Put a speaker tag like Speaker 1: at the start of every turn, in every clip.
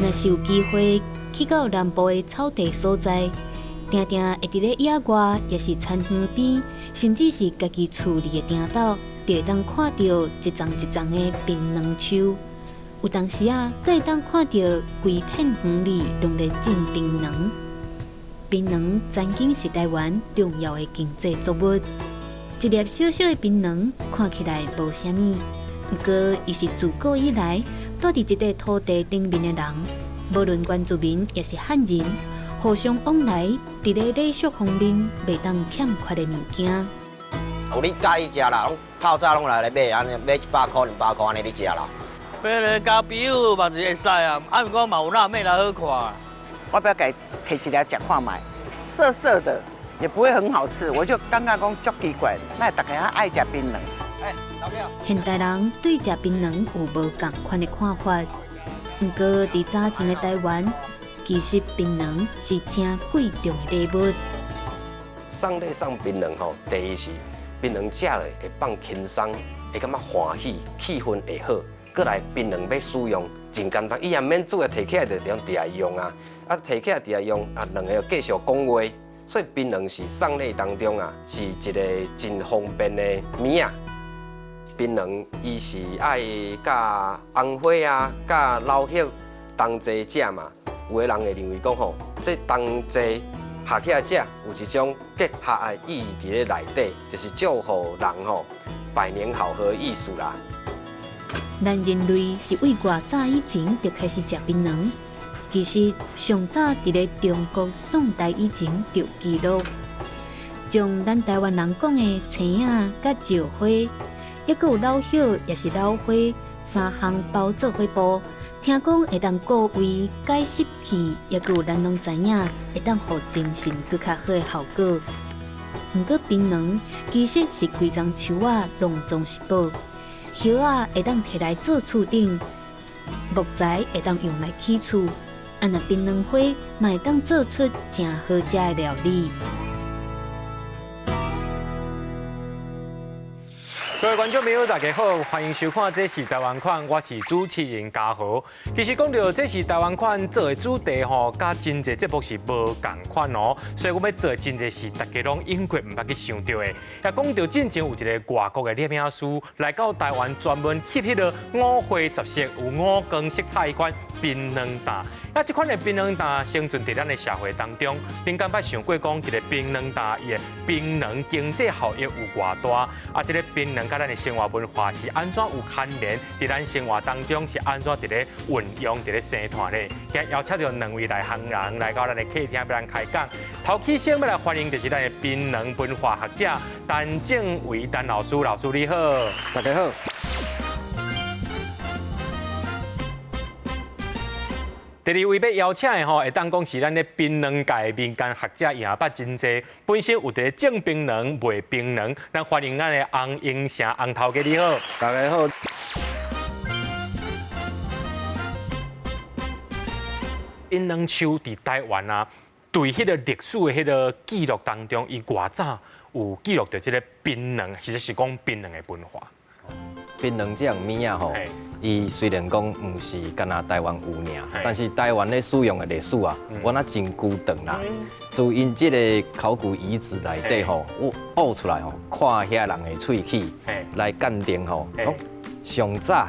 Speaker 1: 若是有机会去到南部的草地所在，定定会伫咧野外，也是田园边，甚至是家己厝里的顶斗，就会当看到一丛一丛的槟榔树。有当时啊，阁会当看到规片园里拢在种槟榔。槟榔曾经是台湾重要的经济作物。一粒小小的槟榔看起来无啥物，不过伊是自古以来住伫一块土地顶面的人，无论原住民也是汉人，互相往来，伫咧礼俗方面袂当欠缺的物件。
Speaker 2: 有你介意食啦，拢透早拢来买，安尼买100块、200块安尼你食啦。
Speaker 3: 买来交朋友嘛是会使啊，啊毋过嘛有那买来好看。
Speaker 4: 我不要给摕一粒食看卖，涩涩的，也不会很好吃，我就感觉讲足奇怪，那大家爱食槟榔。
Speaker 2: 老表。
Speaker 1: 现代人对食槟榔有无共款的看法，不过伫早前的台湾，其实槟榔是真贵重的礼物。
Speaker 5: 送礼送槟榔吼，第一是槟榔食了会放轻松，会感觉欢喜，气氛会好。过来槟榔要使用真简单，伊也免煮的摕起来就用伫来用啊，啊摕起来伫来用啊，两个继续讲话。所以槟榔是送礼当中啊，是一个真方便的物啊。槟榔伊是爱甲红花啊、甲老叶同齐食嘛。有的人会认为讲吼，这同齐合起来食，有一种结合的意义伫咧内底，就是祝福人吼百年好合的意思啦。
Speaker 1: 咱人类是为偌早以前就开始食槟榔，其实上早伫咧中国宋代以前就有记录，将咱台湾人讲的青啊、甲石花，抑阁有老叶，也是老花，三项包做花布，听讲会当固胃、解湿气，抑阁有咱拢知影会当互精神更较好的效果。毋过槟榔其实是规丛树仔拢总是宝。叶啊会当摕来做厝顶，木材会当用来起厝，啊那槟榔花嘛会当做出真好食的料理。
Speaker 6: 各位观众朋友，大家好，欢迎收看《这是台湾款》，我是主持人嘉豪。其实讲到这是台湾款做的主题吼，甲真侪节目是无共款哦，所以我要做真侪是大家拢永远唔捌去想到的。也讲到进前有一个外国的摄影师来到台湾，专门翕迄个五花十色、有五光色彩迄款槟榔担。啊，这款的槟榔担生存伫咱的社会当中，您敢捌想过讲一个槟榔担伊的槟榔经济效益有偌大？啊，这个槟榔甲咱的生活文化是安怎有牵连？伫咱生活当中是安怎伫咧运用、伫咧生产咧？今日邀请到两位内行人来到咱的客厅，要咱开讲。头起先要来欢迎就是咱的槟榔文化学者陈正维陈老师，老师你好。
Speaker 2: 大家好。
Speaker 6: 第二位要邀请的吼，会当讲是咱咧槟榔界民间学者，也捌真济，本身有伫种槟榔、卖槟榔，咱欢迎咱的洪英成洪头家，你好。
Speaker 2: 大家好。
Speaker 6: 槟榔树伫台湾啊，对迄个历史的迄个记录当中，伊偌早有记录着即个槟榔，其实是讲槟榔的文化。
Speaker 5: 槟榔这样物啊吼，伊虽然讲唔是干那台湾有尔，但是台湾咧使用的历史啊，我那真久长啦。就因这个考古遗址内底吼，挖出来吼，看遐人的喙齿来鉴定吼，上早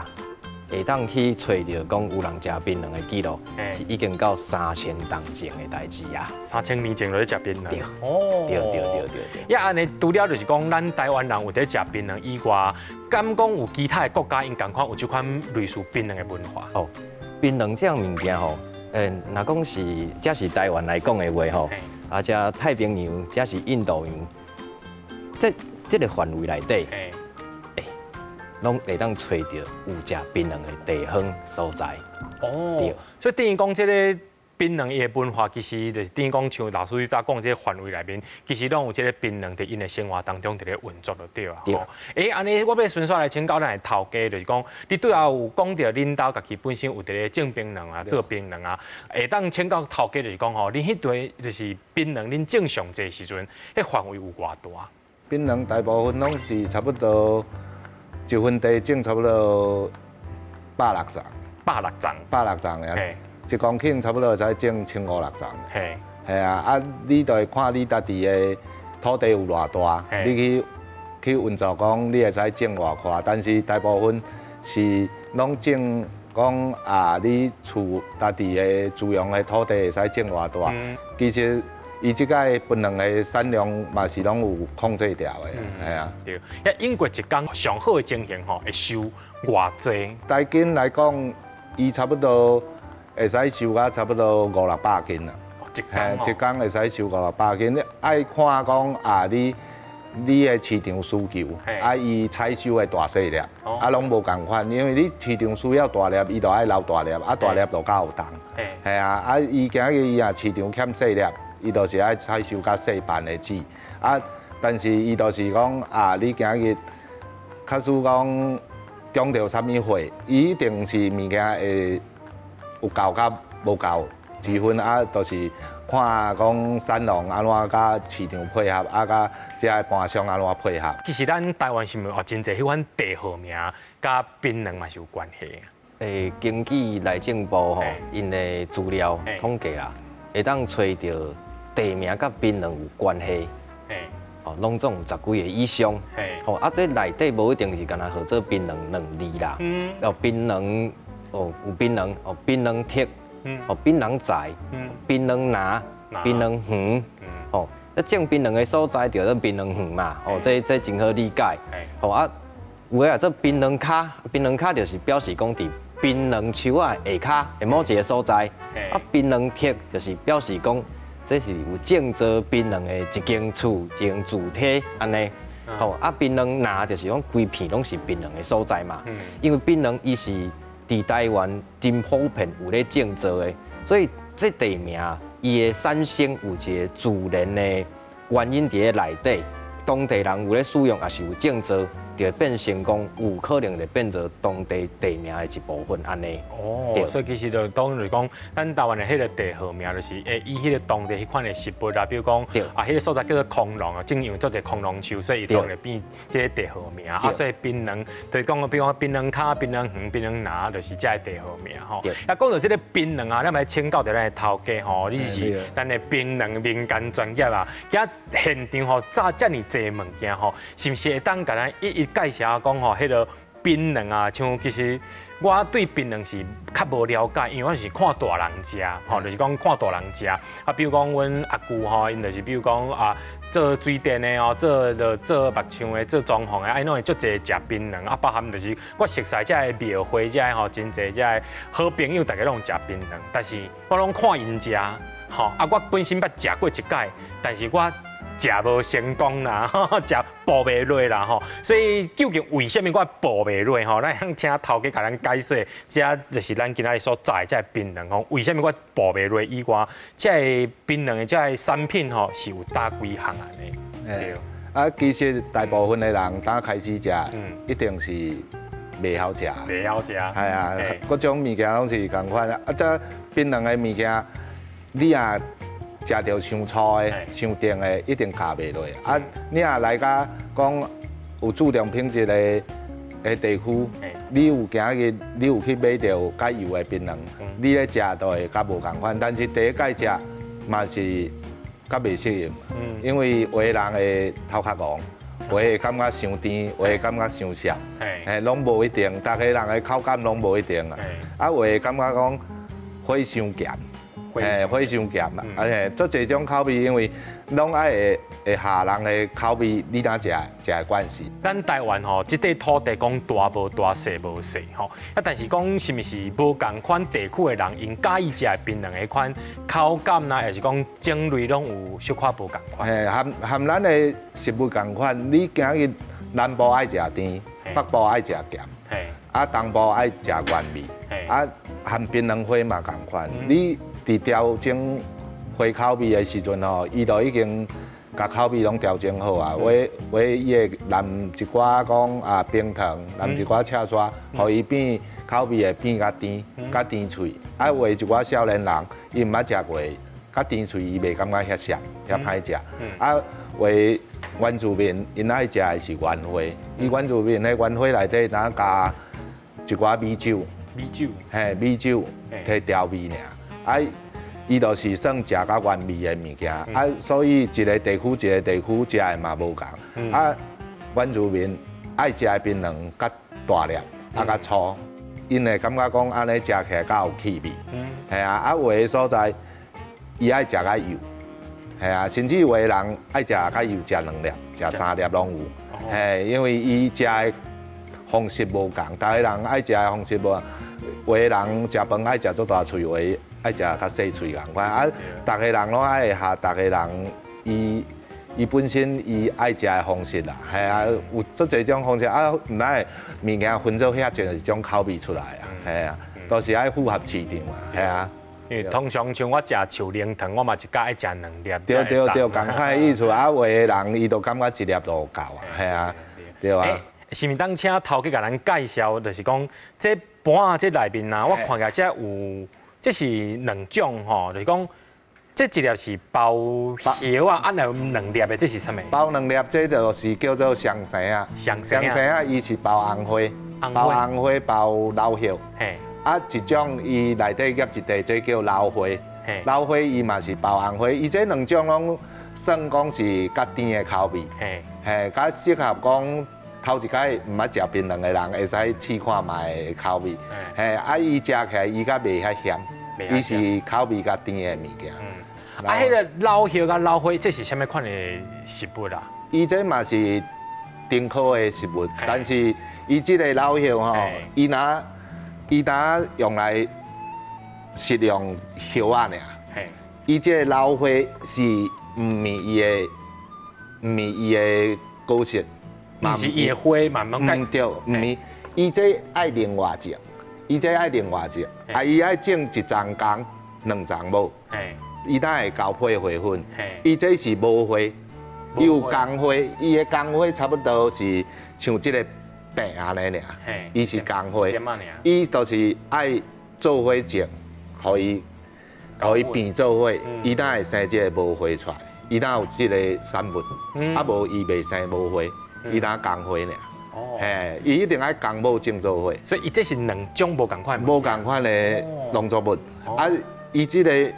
Speaker 5: 会当去找到讲有人食槟榔的记录，是已经到3000年前的代志啊。
Speaker 6: 3000年前就咧食槟榔。
Speaker 5: 对，
Speaker 6: 哦，
Speaker 5: 对。
Speaker 6: 呀，安尼除了就是讲，咱台湾人有在食槟榔以外，敢讲有其他的国家因共款有这款类似槟榔的文化？
Speaker 5: 哦，槟榔这样物件吼，若讲是这是台湾来讲的话吼，啊，这太平洋，这是印度洋，这个范围内底。拢会当找到有食槟榔的地方所在。
Speaker 6: 哦，所以等于讲，这个槟榔的文化，其实就是等于讲，像老师在讲这个范围内面，其实拢有这个槟榔在因的生活当中在咧运作就对啊。对。安尼我要顺续来请教咱的头家，就是讲，你对啊有讲到恁兜家己本身有在咧种槟榔啊、做槟榔啊，会当请教头家就是讲吼，恁迄堆就是槟榔，恁种上济时阵，迄范围有偌大？
Speaker 7: 槟榔大部分拢是差不多。一分地种差不多160丛，160丛呀。1公顷差不多才种1500-16丛。
Speaker 6: 嘿，
Speaker 7: 系啊，啊，你就会看你家己的土地有偌大，你去运作讲你会使种偌宽，但是大部分是拢种讲啊，你厝家己的自用的土地会使种偌大。其实伊即个分两个产量嘛是拢有控制掉的，系啊。
Speaker 6: 对，遐英国一工上好的情形吼，会收偌济？
Speaker 7: 大斤来讲，伊差不多会使收啊，差不多500-600斤啦。一工会使收500-600斤，你爱看讲啊，你的市场需求，啊，伊采收的大细粒，啊，拢无共款，因为你市场需要大粒，伊就爱留大粒，啊，大粒就较有重。系啊，啊，伊今日伊啊市场欠细粒，伊就是爱采收较细瓣的籽，啊，但是伊就是讲啊，你今日假使讲种到啥物货，伊一定是物件会有够甲无够之分啊，就是看讲产量安怎甲市场配合，啊，甲这个盘商安怎配合。
Speaker 6: 其实咱台湾是毋是哦真侪迄款地号名，甲槟榔嘛是有关系。
Speaker 5: 根据内政部吼，因的资料统计啦，会当找到地名甲槟榔有关系，拢总有10几个以上。啊，这内底无一定是干那号做槟榔2字啦，槟榔有槟榔槟榔铁，槟榔仔，槟榔拿，槟榔园，种槟榔的所在就做槟榔园嘛，这真好理解。啊，有诶啊，做槟榔卡，槟榔卡就是表示讲伫槟榔树啊下骹的某一个所在，啊，槟榔铁就是表示讲这是有种植槟榔的一间厝、一间主体安尼。啊，槟榔拿就是讲规片拢是槟榔的所在嘛，因为槟榔伊是伫台湾真普遍有咧种植的，所以这地名伊的产生有一个自然的原因伫咧内底，当地人有咧使用，也是有种植，就会变成讲有可能就变做当地地名的一部分安尼。
Speaker 6: 所以其实就当就是讲，咱台湾的迄个地号名就是以迄个当地迄款的食物啊，比如讲迄个所在叫做空洞啊，正因为做者空洞树，所以伊当然变即个地号名啊。所以槟榔就是讲，比如讲槟榔卡、槟榔园、槟榔拿，就是这个地号名吼。啊，讲到即个槟榔啊，咱来请教到咱的头家吼，你是咱的槟榔民间专业啊。今现场吼炸遮尔济物件吼，是毋是会当甲咱一介绍讲吼，迄个槟榔啊，像其实我对槟榔是较无了解，因为我是看大人食，吼，就是讲看大人食。啊，比如讲阮阿舅吼，因就是比如讲啊，做水电的哦，做目墙的，做装潢的，啊，拢会足侪食槟榔，啊，包含就是我熟悉遮个庙会，遮个吼真侪遮个好朋友，大家拢食槟榔，但是我拢看因食，吼，啊，我本身捌食过一届，但是我食无成功啦，食步袂落啦吼，所以究竟为什么我步袂落吼？咱想请头家甲咱解释，这就是咱今仔日所在这槟榔吼，为什么我步袂落以外，这槟榔的这个产品吼是有打几项安尼？对。
Speaker 7: 啊，其实大部分的人刚开始食，一定是袂晓食。
Speaker 6: 袂晓食。
Speaker 7: 系啊，各种物件拢是共款啊。这槟榔的物件，你啊。食到伤粗的、伤甜的，一定加袂落。啊，你若来甲讲有注重品质的地区，你有今日你有去买到较油的槟榔，你咧食都会较无共款。但是第一届食嘛是较袂适应，因为有的人会头壳戆，有的会感觉伤甜，有的会感觉伤涩，拢无一定。大家人的口感拢无一定啊。啊，有的会感觉讲火伤咸。火伤咸啦，做这种口味，因为拢爱会下人的口味，你哪食的关系。
Speaker 6: 咱台湾吼，即块土地讲大无大，细无细吼，啊，但是讲是毋是无共款地区的人，因介意食槟榔的款口感啦，还是讲种类拢有小可无共款？
Speaker 7: 含咱的食物共款，你今日南部爱食甜，北部爱食咸，啊，东部爱食原味，啊，含槟榔花嘛共款，你。伫调整花口味的时阵吼，伊就已经甲口味拢调整好啊。话伊会淋一寡讲啊冰糖，淋一寡赤沙，互伊变口味会变较甜，较甜脆。啊，话一寡少年人伊毋捌食过，较甜脆伊袂感觉遐涩，遐歹食。啊，话原住民因爱食的是原花，伊原住民的原花内底哪加一寡米酒。
Speaker 6: 米酒，
Speaker 7: 米酒摕调味尔，伊就是算食较原味的物件，所以一个地区一个地区食的嘛无共，原住民爱食的槟榔较大粒，较粗，因会感觉讲安尼食起来较有气味，系有的所在伊爱食较油，系甚至有的人爱食较油，食2粒、食3粒拢有，因为伊食的方式无共，逐个人爱食的方式无，有的人食饭爱食足大喙，有的爱食较细喙共款，逐个人拢爱合，逐个人伊本身伊爱食的方式啦，有足侪种方式毋奈物件分做遐侪种口味出来都是爱符合市场
Speaker 6: 因为通常像我食树奶糖，我嘛一家爱食2粒。
Speaker 7: 对，共款意思有的人伊都感觉1粒就有够对啊。
Speaker 6: 是毋当请头家甲咱介绍，就是讲这盘这内面我看起来这有，这是2种吼，就是讲。这一粒是包叶啊，有2粒的，这是啥物？
Speaker 7: 包2粒，这就是叫做香橙啊。香橙伊是包红花，包老叶。一种伊内底夹一块，这叫老花。老花伊嘛是包红花，伊这2种拢算讲是较甜的口味。较适合讲头一摆毋捌食槟榔的人会使试看卖的口味。伊食起来伊较袂遐咸，伊是口味较甜的物件。
Speaker 6: 迄个老叶甲老花，这是啥物款的食物啊？
Speaker 7: 伊这嘛是丁科的食物，但是伊这个老叶吼，伊拿用来食用叶仔尔。伊这个老花是毋是伊的果实，
Speaker 6: 毋是伊的花，慢慢
Speaker 7: 唔对，毋是，伊这爱另外种，伊爱种1丛公，2丛某。伊当会交配花粉，伊这是无花，伊有公花，伊的公花差不多是像这个饼安尼尔，伊是公花，伊就是爱做花种，互伊变做花，伊当会生这个无花出来，伊当有这个产物，无伊袂生无花，伊当公花尔，伊一定爱公母种做花，
Speaker 6: 所以伊这是2种无共款，
Speaker 7: 无共款的农作物，伊这个。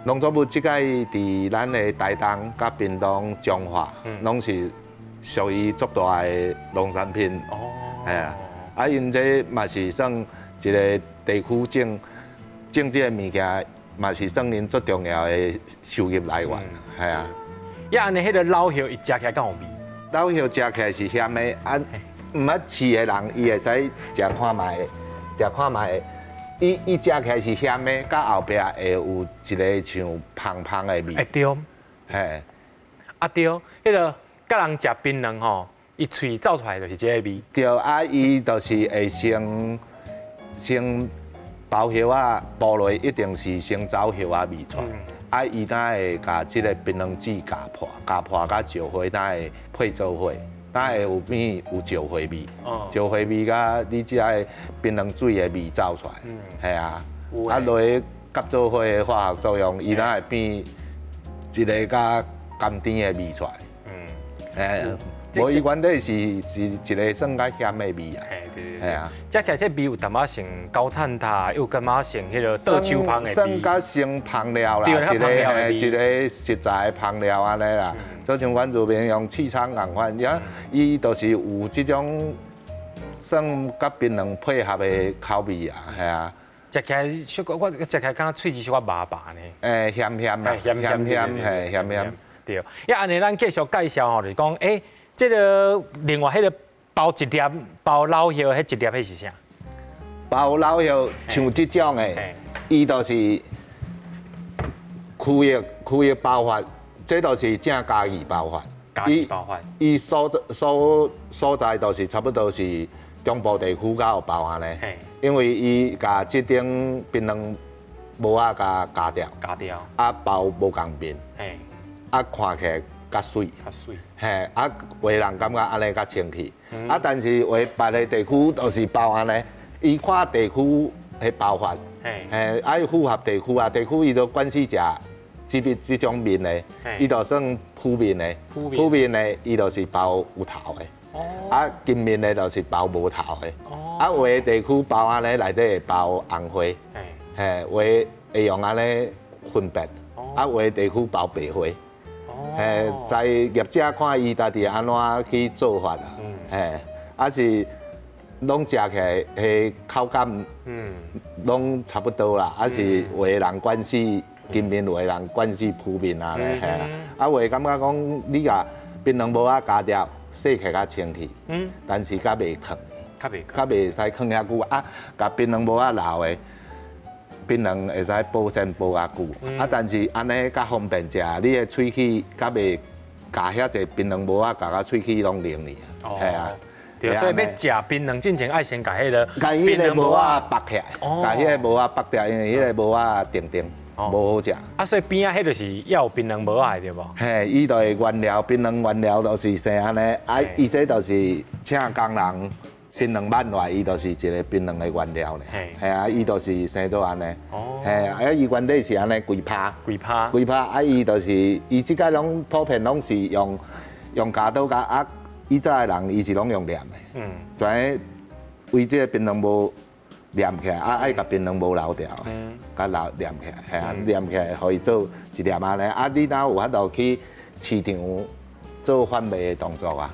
Speaker 7: 农作物即个伫咱的台东、甲屏东、彰化，拢是属于足大的农产品。因这嘛是算一个地区种这个物件，嘛是算因最重要的收入来源。
Speaker 6: 安尼迄个老叶伊食起来敢有味？
Speaker 7: 老叶食起来是咸的，毋捌试的人伊会使食看卖，伊食起来是咸的，到后壁会有一个像芳芳的味。
Speaker 6: 对，对，迄个甲人食槟榔吼，伊喙走出来就是这个味。
Speaker 7: 对，伊就是会先包叶仔剥落，一定是先走叶仔味出来。伊当会甲即个槟榔籽夹破甲石花，当会配做伙。当会有变有石花味，石花味甲你即个槟榔水的味走出来，落去甲做伙的化学作用，伊当会变一个甲甘甜的味出来，无伊原底是一个算较咸的味
Speaker 6: 食起来这味有淡仔像高灿塔，又感觉像迄个倒手芳的味。
Speaker 7: 算较像香料啦，一个实在的香料安尼啦。就像原住民用气枪共款，伊就是有这种算甲槟榔配合的口味
Speaker 6: 食起来小可我食起来敢喙齿小可麻麻呢。
Speaker 7: 咸咸啦，咸。
Speaker 6: 对，安尼咱继续介绍吼，就是讲这个另外迄个包1粒包老叶，迄1粒迄是啥？
Speaker 7: 包老叶像这种的，伊就是区域包法，这就是正家己包法。伊所在就是差不多是中部地区较有包安尼，因为伊甲这顶槟榔帽仔甲夹掉，包无共面，看起来较水，有的人感觉安尼较清气，但是有别的地区就是包安尼，伊看地区的包法，爱符合地区地区伊就关系食这种面的，伊就算铺面的，伊就是包有头的，啊，金面的就是包无头的，啊，有的地区包安尼内底会包红花，嘿，有的会用安尼分别，啊，有的地区包白花，嘿，在业者看伊家己安怎去做法啦，嘿，啊是拢食起来迄口感，拢差不多啦，啊是有的人惯死金面，有的人惯死浮面啊咧，嘿啦，啊有的感觉讲你甲槟榔帽仔加掉，洗起来较清气，但是较袂囥，较袂使囥遐久啊，甲槟榔帽仔留的。槟榔会使保鲜保较久，啊，但是安尼较方便食，你的喙齿较袂加遐济槟榔帽仔，加到喙齿拢灵去，系啊。
Speaker 6: 对，所以要食槟榔之前，爱先甲迄个
Speaker 7: 槟榔帽仔剥起来，甲迄个帽仔剥掉，因为迄个帽仔定定，无好食。
Speaker 6: 啊，所以边仔迄就是要有槟榔帽仔对无？
Speaker 7: 嘿，伊就会原料，槟榔原料就是生安尼，啊，伊这就是请工人。槟榔挽来，伊就是一个槟榔的原料咧。系啊，伊就是生做安尼。系啊，伊原底是安尼规拍。啊，伊就是伊即个拢普遍拢是用加刀加啊，以前的人伊是拢用黏的。全为即个槟榔帽黏起来，啊，爱甲槟榔帽留掉，甲留黏起来，系啊，黏起来可以做一粒安尼。啊，你若有法度去市场。做贩卖的动作啊，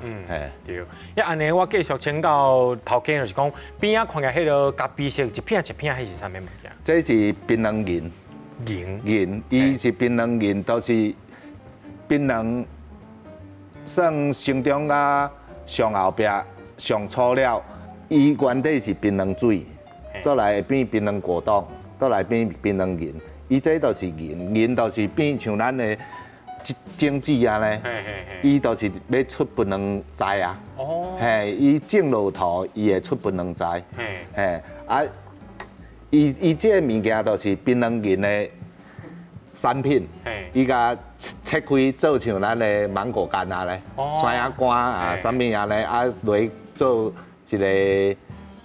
Speaker 6: 对。一安尼，我继续请教头家，就是讲边仔看起来迄个咖啡色一片，迄是啥物物件？
Speaker 7: 这是槟榔银，伊是槟榔银，都是槟榔算生长甲上后壁上粗了，伊原底是槟榔水，倒来变槟榔果冻，倒来变槟榔银，伊这都是银就是变像咱的。种子啊咧，伊就是要出槟榔栽啊，嘿，伊种落土，伊会出槟榔栽，嘿，啊，伊这个物件就是槟榔园的产品，伊甲切开做像咱的芒果干啊咧，山药干啊，啥物啊咧，啊落做一个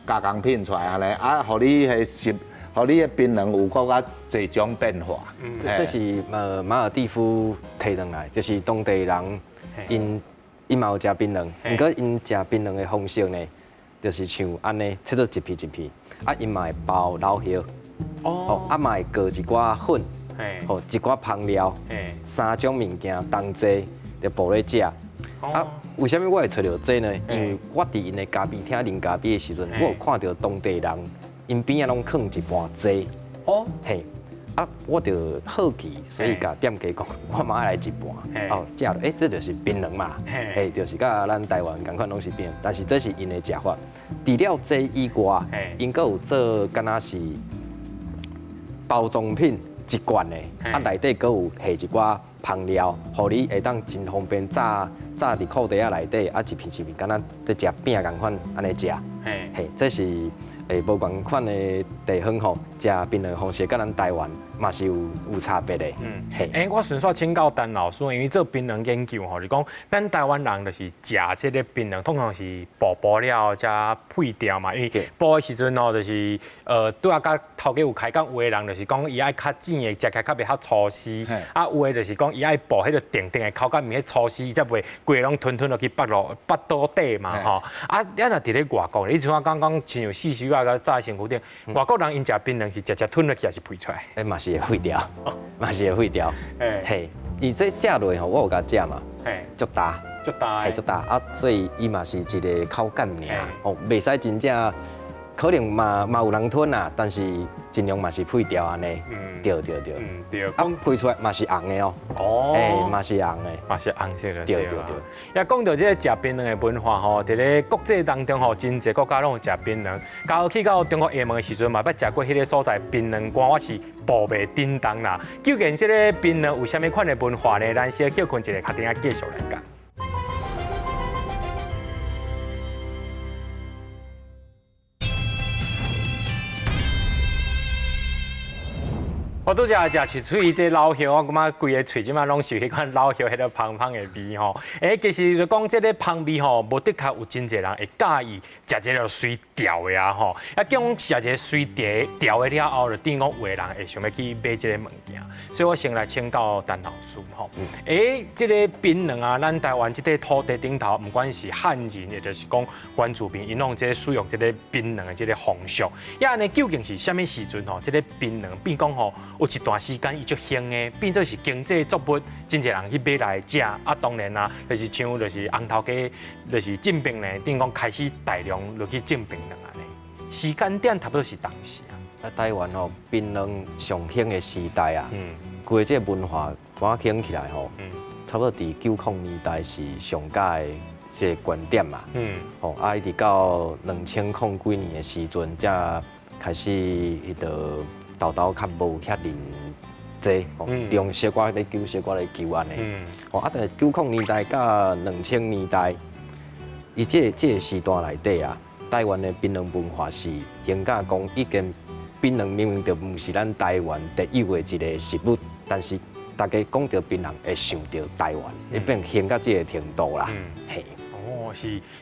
Speaker 7: 加工品出来啊咧，啊，互你迄食。互你的槟榔有搁较侪种变化。
Speaker 5: 这是马尔地夫摕上来，就是当地人因嘛有食槟榔，不过因食槟榔的方式呢，就是像安尼切做一片一片，啊因嘛会包老叶，啊嘛会搁一寡粉，一寡香料，三种物件同齐就包咧食。啊，为什么我会找到这呢？因为我伫因的咖啡厅啉咖啡的时阵，我有看到当地人。因边仔拢放一盘鸡，嘿，啊，我就好奇，所以甲店家讲，我嘛爱来一盘，食了，这就是槟榔嘛，嘿，就是甲咱台湾同款拢是槟榔，但是这是因的食法。除了这以外，因阁有做敢若是包装品一罐的，啊，内底阁有下一寡香料，互你会当真方便炸伫裤袋仔内底，啊，一片一片，敢若在食饼同款安尼食，嘿，这是。无共款的地方吼，食槟榔方式甲咱台湾嘛是有差别的。嘿，
Speaker 6: 我顺续请教陈老师，因为做槟榔研究吼，就讲咱台湾人就是食这个槟榔，通常是剥了加配掉嘛，因为剥的时阵吼，就是拄啊，甲头家有开讲，有的人就是讲伊爱较甜的，食起来较袂较粗丝，啊，有的就是讲伊爱剥迄个定定的口感，免迄粗丝，才袂规拢吞落去腹肚底嘛吼。啊，咱若伫咧外国，你像我刚刚亲像四须啊。炸身躯顶，外国人因食槟榔是直吞落去还是配出来？
Speaker 5: 嘛是会废掉，嘛是会废掉。嘿，伊这食落吼，我有甲食嘛，足大，系足大啊，所以伊嘛是一个口感尔，哦，袂使真正，可能嘛有人吞啊，但是尽量嘛是配掉安尼。对。对。啊，配出来嘛是红的哦，嘛是红的，
Speaker 6: 嘛是红色的。
Speaker 5: 对。
Speaker 6: 也讲到这个食槟榔的文化吼，伫咧国际当中吼，真侪国家拢有食槟榔。到去到中国厦门的时阵嘛，捌食过迄个所在槟榔干，我是步袂叮当啦。究竟这个槟榔有啥物款的文化呢？咱先叫困一个，下顶继续来讲。回拄只食喙喙这老叶，我感觉规个喙即马拢是迄款老叶迄个芳芳的味吼。其实就讲这个芳味吼，无的确有真侪人会介意食这个水调的啊吼。讲食这个水调的了后，就等于讲有的人会想要去买这个物件，所以我先来请教陈老师吼。这个槟榔啊，咱台湾这块土地顶头，不管是汉人，或者是讲原住民，因拢这个使用这个槟榔的这个风俗。呢究竟是啥物时阵吼？这个槟榔变讲吼，有一段时间伊足兴的，变做是经济作物，真侪人去买来食。当然啦，就是像就是红头家，就是种槟榔，等于讲开始大量落去种槟榔安尼。时间点差不多是当时啊。
Speaker 5: 台湾吼槟榔上兴的时代啊，规这文化我兴起来吼，差不多伫90年代是上佳的这个观点嘛。一直到2000几年的时阵，才开始迄个豆豆较无遐认济，用小可咧救，小可咧救安尼。但是90年代到2000年代，伊这个时段内底啊，台湾的槟榔文化是兴甲讲，已经槟榔明明就毋是咱台湾特有的一个食物，但是大家讲到槟榔会想到台湾，会变兴到这个程度啦。嘿。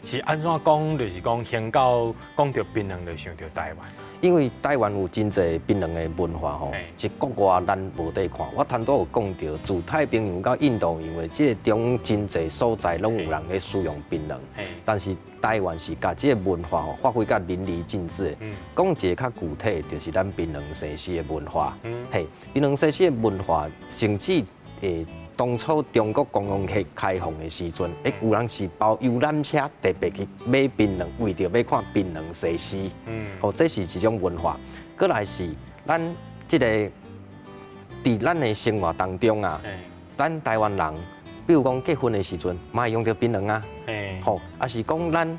Speaker 6: 是安怎讲？就是讲兴到讲到槟榔就想到台湾。
Speaker 5: 因为台湾有真侪槟榔的文化吼，是国外咱无得看。我头拄有讲到，自太平洋到印度洋的这个中真侪所在，拢有人咧使用槟榔。但是台湾是甲这个文化吼发挥甲淋漓尽致。讲一个较具体，就是咱槟榔西施的文化。槟榔西施的文化，甚至当初中国公共开放的时阵，有人是包游览车特别去买槟榔，为着要看槟榔西施。这是一种文化。再来是咱这个伫咱的生活当中啊，咱台湾人，比如讲结婚的时阵，嘛会用到槟榔啊。也是讲咱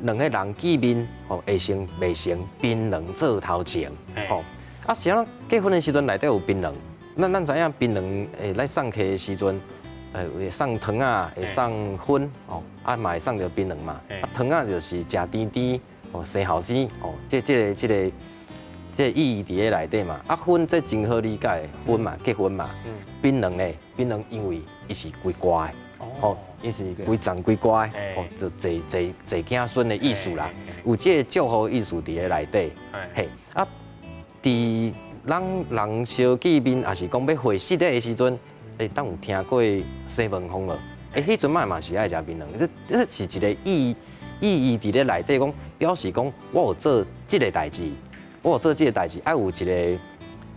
Speaker 5: 两个人见面，会成袂成槟榔做头前。像结婚的时阵内底有槟榔。咱知影槟榔来送客的时阵，会送糖啊，会送粉嘛会送着槟榔嘛。糖啊就是食甜甜生后生这个意义伫咧内底嘛。粉这真好理解，粉嘛结婚嘛。槟榔咧，槟榔因为伊是归瓜的，伊是归长归瓜的，就坐子孙的意思啦。有这个祝福意思伫咧内底。伫人相见面，也是讲要会失礼的时阵，当有听过西门风了。迄阵嘛是爱食槟榔，这是一个意义伫咧内底，讲表示讲我有做这个代志，爱有一个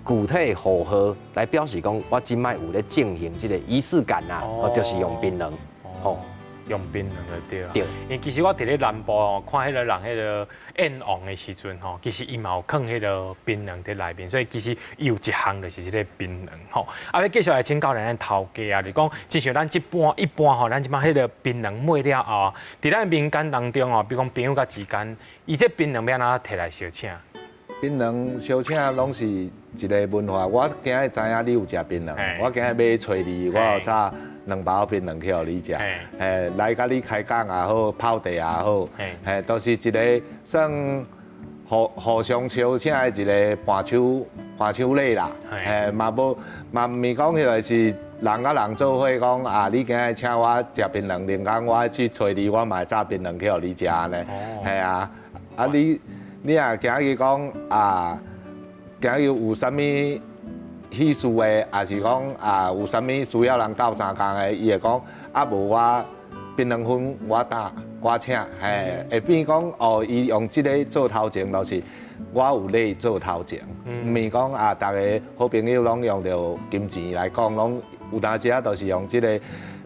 Speaker 5: 具体符号来表示讲我今摆有咧进行这个仪式感啊，就是用槟榔。
Speaker 6: 用槟榔就对。因为其实我伫咧南部看迄个人迄个宴王的时阵其实伊嘛有放迄个槟榔伫内面，所以其实伊有一项就是这个槟榔要继续来请教咱头家啊，就是讲，就像咱一般咱即摆迄个槟榔买了后，伫咱民间当中比如讲朋友甲之间，伊这槟榔要安怎摕来烧请？
Speaker 7: 槟榔烧请拢是一个文化。我今日知影你有食槟榔，我今日买找你，我有炒2包槟榔去互你食。来甲你开讲也好，泡茶也好，都是一个算互相烧请的一个伴手礼啦。嘛毋是讲迄个是人甲人做伙讲啊，你今日请我食槟榔，另讲我去找你，我嘛炒槟榔去互你食安尼。你若今日讲啊，今日有啥物喜事的，也是讲啊，有啥物需要人斗相共的，伊会讲啊，无我槟榔粉我请，会变讲伊用即个做头前，就是我有礼做头前，毋是讲啊，大家好朋友拢用着金钱来讲，拢有当时啊，就是用即个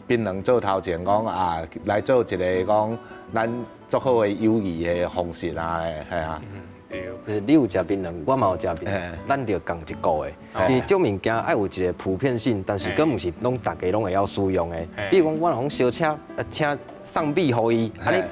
Speaker 7: 槟榔做头前，讲啊，来做一个讲咱足好的友谊的方式啊，
Speaker 5: 对。你有食槟榔，我嘛有食槟榔，咱着共一个的。伊种物件爱有一个普遍性，但是根本是拢大家拢会晓使用的。比如讲，我若烧车，请送米互伊，尼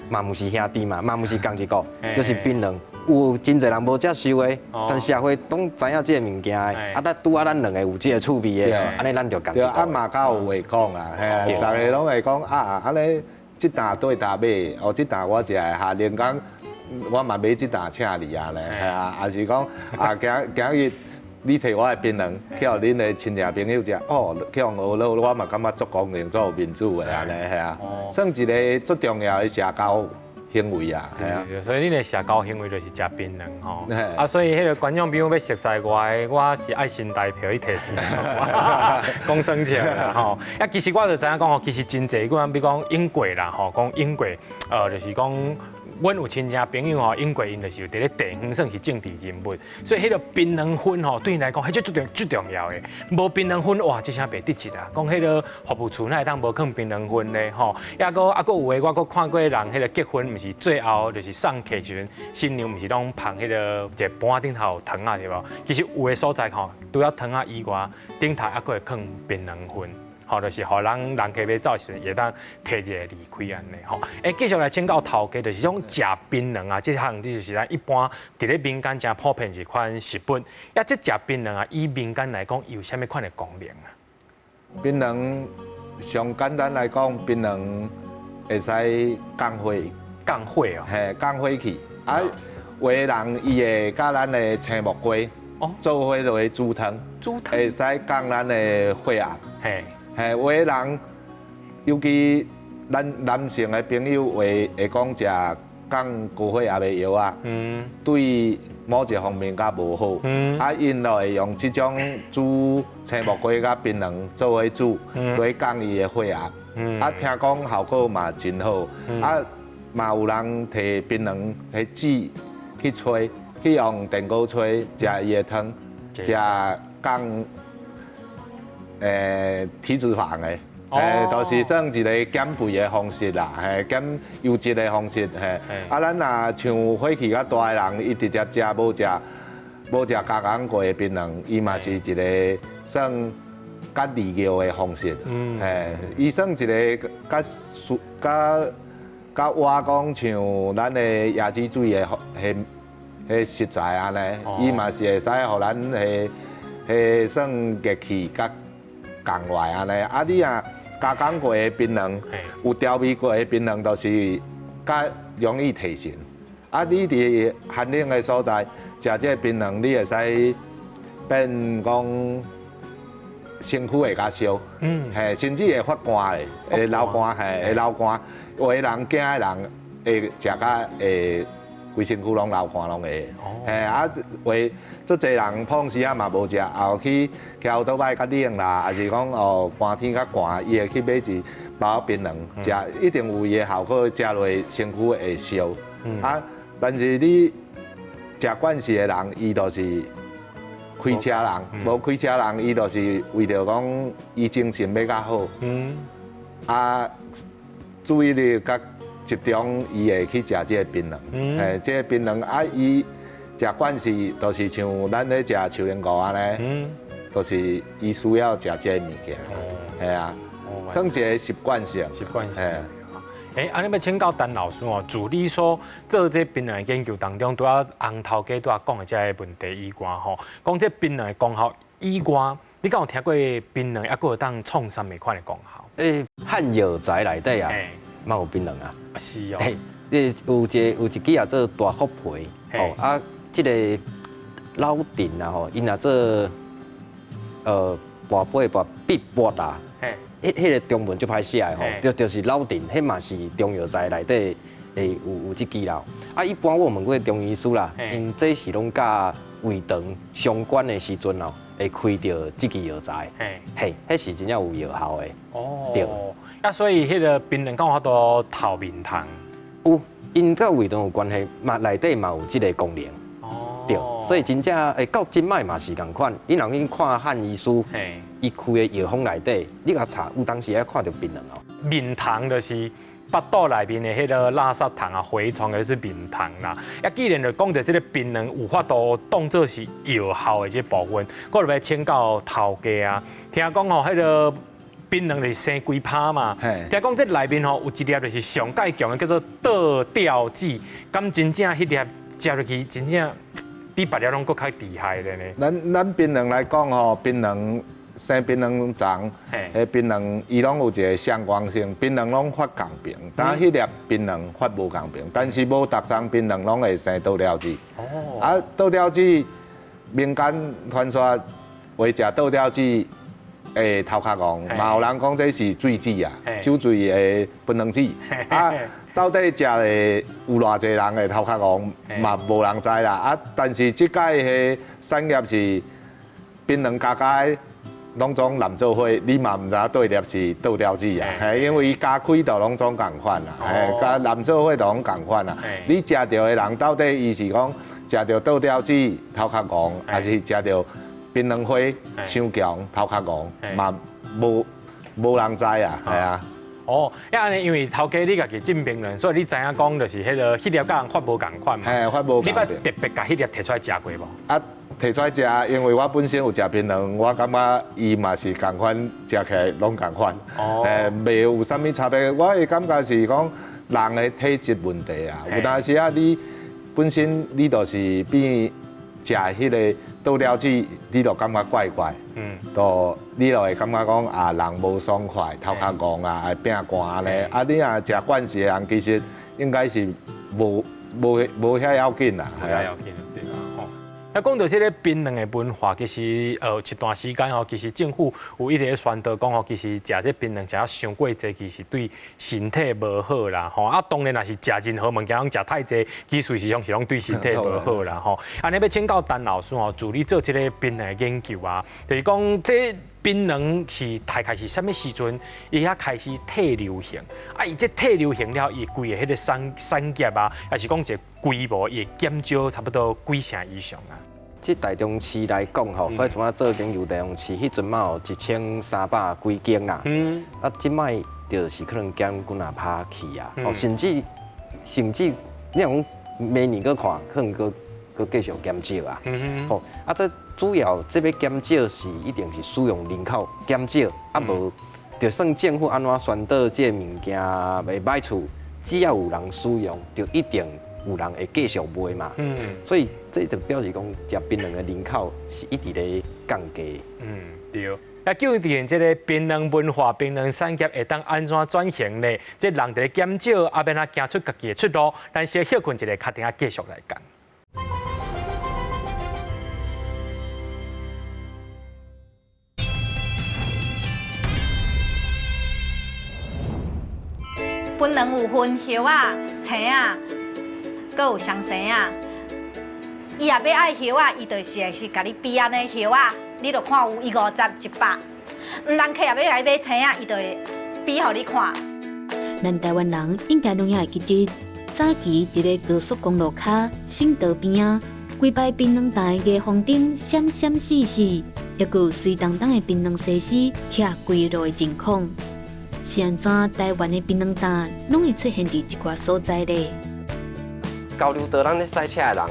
Speaker 5: 嘛毋是兄弟嘛，嘛毋是共一个，就是槟榔。有真侪人无接受的，但社会拢知影这个物件的，咱拄咱两个有这个趣味的，安尼咱就共一个。
Speaker 7: 嘛较有话讲啊，大家拢会讲啊，安尼即担对担买，即担我食的下连讲。我嘛买即担请你啊咧，也是讲啊，今日你摕我的槟榔去互恁的亲戚朋友食，哦，去互学老，我嘛感觉足公平、足有民主的安尼，系啊，算一个足重要的社交行为啊，系啊。
Speaker 6: 所以恁的社交行为就是食槟榔吼。
Speaker 7: 嘿
Speaker 6: 啊，所以迄个观众朋友要熟悉我，我是爱新台票去摕钱，讲生笑啦吼。啊，其实我就知影讲吼，其实真济，比如讲英国啦吼，讲英国，就是讲。阮有亲戚朋友吼，英国因就是伫咧地方算是政治人物，所以迄个槟榔分吼，对因来讲，迄最重要的。无槟榔分，哇，真正袂得志啊！讲迄个服务处那会当无放槟榔分咧，吼，还佫有诶，我佫看过人迄个结婚，毋是最后就是送客时阵，新娘毋是拢放迄个一个盘顶头糖啊，对无？其实有诶所在吼，除了糖啊以外，顶头还佫会放槟榔分。吼，就是互人客要走时，会当摕一个离开安尼吼。继续来请教头家，就是种食槟榔啊，这项就是咱一般伫咧民间真普遍一款食品。这食槟榔啊，以民间来讲，有啥物款的功能啊？
Speaker 7: 槟榔上简单来讲，槟榔会使降火，
Speaker 6: 降火哦，
Speaker 7: 嘿，降火气。啊，有的人伊会甲咱的青木瓜做伙落去煮汤，会使降咱的血压。
Speaker 6: 嘿。
Speaker 7: 嘿，有的人，尤其咱男性的朋友会讲食降高血压的药啊，对某一方面较无好。啊，因就会用这种煮青木瓜甲槟榔做伙煮，来降伊的血压。啊，听讲效果嘛真好。啊，嘛有人摕槟榔去煮去吹，去用电锅吹，食伊的汤，食降。体脂肪的，就是算一个减肥的方式啦，减油脂的方式，啊，咱若像火气较大的人，伊直接食无加工过的槟榔，伊嘛是一个算较利尿的方式，伊算一个甲我讲像咱的椰子水的迄食材安尼，伊嘛是会使互咱迄算热气甲。降坏安尼，啊你啊加工过的槟榔，有调味过的槟榔，就是较容易提神。啊，你伫寒冷的所在食这个槟榔，你会使变讲身躯会较烧，甚至会发寒的，会流汗，会流汗。有的人惊的人会食甲会规身躯拢流汗拢会，啊为。足侪人碰时啊嘛无食，后去桥倒摆较冷啦，还是讲哦寒天较寒，伊会去买一包槟榔食，一定有伊的效果，食落身躯会烧。啊，但是你食惯势的人，伊就是开车人，无开车人，伊就是为着讲伊精神要较好。啊，注意力较集中，伊会去食这个槟榔。这个槟榔啊，伊。食惯是，就是像咱咧食秋莲糕安尼，就是伊需要食这个物件，系啊，算一个习惯性。
Speaker 6: 习惯性。安尼要请教陈老师哦，自你所做这槟榔的研究当中，拄啊红头家拄啊讲的这个问题以外吼，讲这槟榔的功效以外，你敢有听过槟榔还佫有当创啥物款的功效？
Speaker 5: 汉药材内底啊，嘛有槟榔啊。
Speaker 6: 是哦。
Speaker 5: 有一支啊做大福皮，啊。即个老陈啊吼，因若做跋筊必跋啊，迄个中文就歹写的吼，就是老陈，迄嘛是中药材内底会有即支咯。啊，一般我问过中医师啦，因这是拢甲胃肠相关的时阵哦，会开着即支药材，嘿，迄是真正有药效的。对。
Speaker 6: 啊，所以迄个槟榔敢有法度头面汤？
Speaker 5: 有，因甲胃肠有关系，嘛内底嘛有即个功能。对，所以真正到今摆嘛是共款。你若去看汉医师，伊开的药方内底，你甲查，有当时还看到槟榔哦。面
Speaker 6: 糖就是腹肚内面的迄个垃圾糖啊，蛔虫就是面糖啦。既然就讲到这个槟榔有法度当作是药效的这部分，我就要请教头家啊。听讲吼，迄个槟榔就是生几趴嘛。听讲这内面吼有一粒就是上介强的，叫做倒吊剂。敢真正迄粒食落去，真正。比别了拢搁较厉害的呢。
Speaker 7: 咱槟榔来讲吼，槟榔生槟榔长，迄槟榔伊拢有一个相关性，槟榔拢发共病，但迄粒槟榔发无共病，但是无逐丛槟榔拢会生倒吊剂。啊，倒吊剂民间传说话食倒吊子的头壳戆，嘛有人讲这是水子啊，酒醉的槟榔子。啊，到底食的有偌济人的头壳戆，嘛无人知啦。啊，但是即届的产业是槟榔加的。拢总南做伙，你嘛唔知对粒是倒吊子啊，系因为伊加开就拢总共款啦，系加南做伙就拢共款啦。你食到的人到底伊是讲食到倒吊子头壳戆，还是食到槟榔花伤强头壳戆，嘛无人知啊，系啊。
Speaker 6: 哦，安尼因为头家你家己进槟榔，所以你知影讲就是迄个迄粒甲人发无共款嘛。
Speaker 7: 嘿，发无。
Speaker 6: 你捌特别甲迄粒摕出来食过无？
Speaker 7: 啊。摕出来食，因为我本身有食槟榔，我感觉伊嘛是共款，食起来拢共款。袂有啥物差别。我的感觉是讲人的体质问题啊。有当时啊，你本身你就是变食迄个倒吊子，你就感觉怪怪。就你就会感觉讲啊，人无爽快，头壳戆啊，会变寒安尼。啊，你若食惯势的人，其实应该是无遐要紧啦。
Speaker 6: 无遐要紧，对啊。那讲到这个槟榔的文化，其实一段时间其实政府有一直在宣导讲其实食这槟榔食啊伤过济，其实对身体无好啦啊，当然也是食任何物件，讲食太济，其实事实上是拢对身体无好啦安尼要请教陈老师助你做这个槟榔的研究啊，就是讲这槟榔是大概是什么时阵伊遐开始退流行？啊，伊这退流行了，伊规个迄个产业啊，还是讲一个规模也减少差不多几成以上啊？
Speaker 5: 即台中市来讲吼，我从做研究台中市，迄阵嘛有1300几间啦。啊，即摆就是可能减几啊趴去啊，甚至你讲明年搁看，可能搁继续减少啊。啊，这主要这要减少是一定是使用人口减少，啊无就算政府安怎宣导这物件袂歹处，只要有人使用，就一定有人会继续卖嘛。所以这就表示讲，食槟榔的人口是一直咧降低。
Speaker 6: 对。那究竟这个槟榔文化、槟榔产业会当安怎转型呢？这人在减少，啊，免啊行出家己的出路。咱先休困一下，确定啊继续来讲。
Speaker 8: 槟榔有分叶啊、青啊，搁有香生啊。伊若要爱叶啊，伊就是甲你比安尼叶啊，你就看有150、100。毋通客也要来买青啊，伊就会比互你看。
Speaker 1: 咱台湾人应该拢也会记得，早期伫咧高速公路骹、省道边啊，规排槟榔摊的夜风顶闪闪烁烁，也有水当当的槟榔西施徛规路的情况。是安怎台湾的槟榔摊拢会出现伫一寡所在咧？
Speaker 5: 交流道咱咧赛车的人，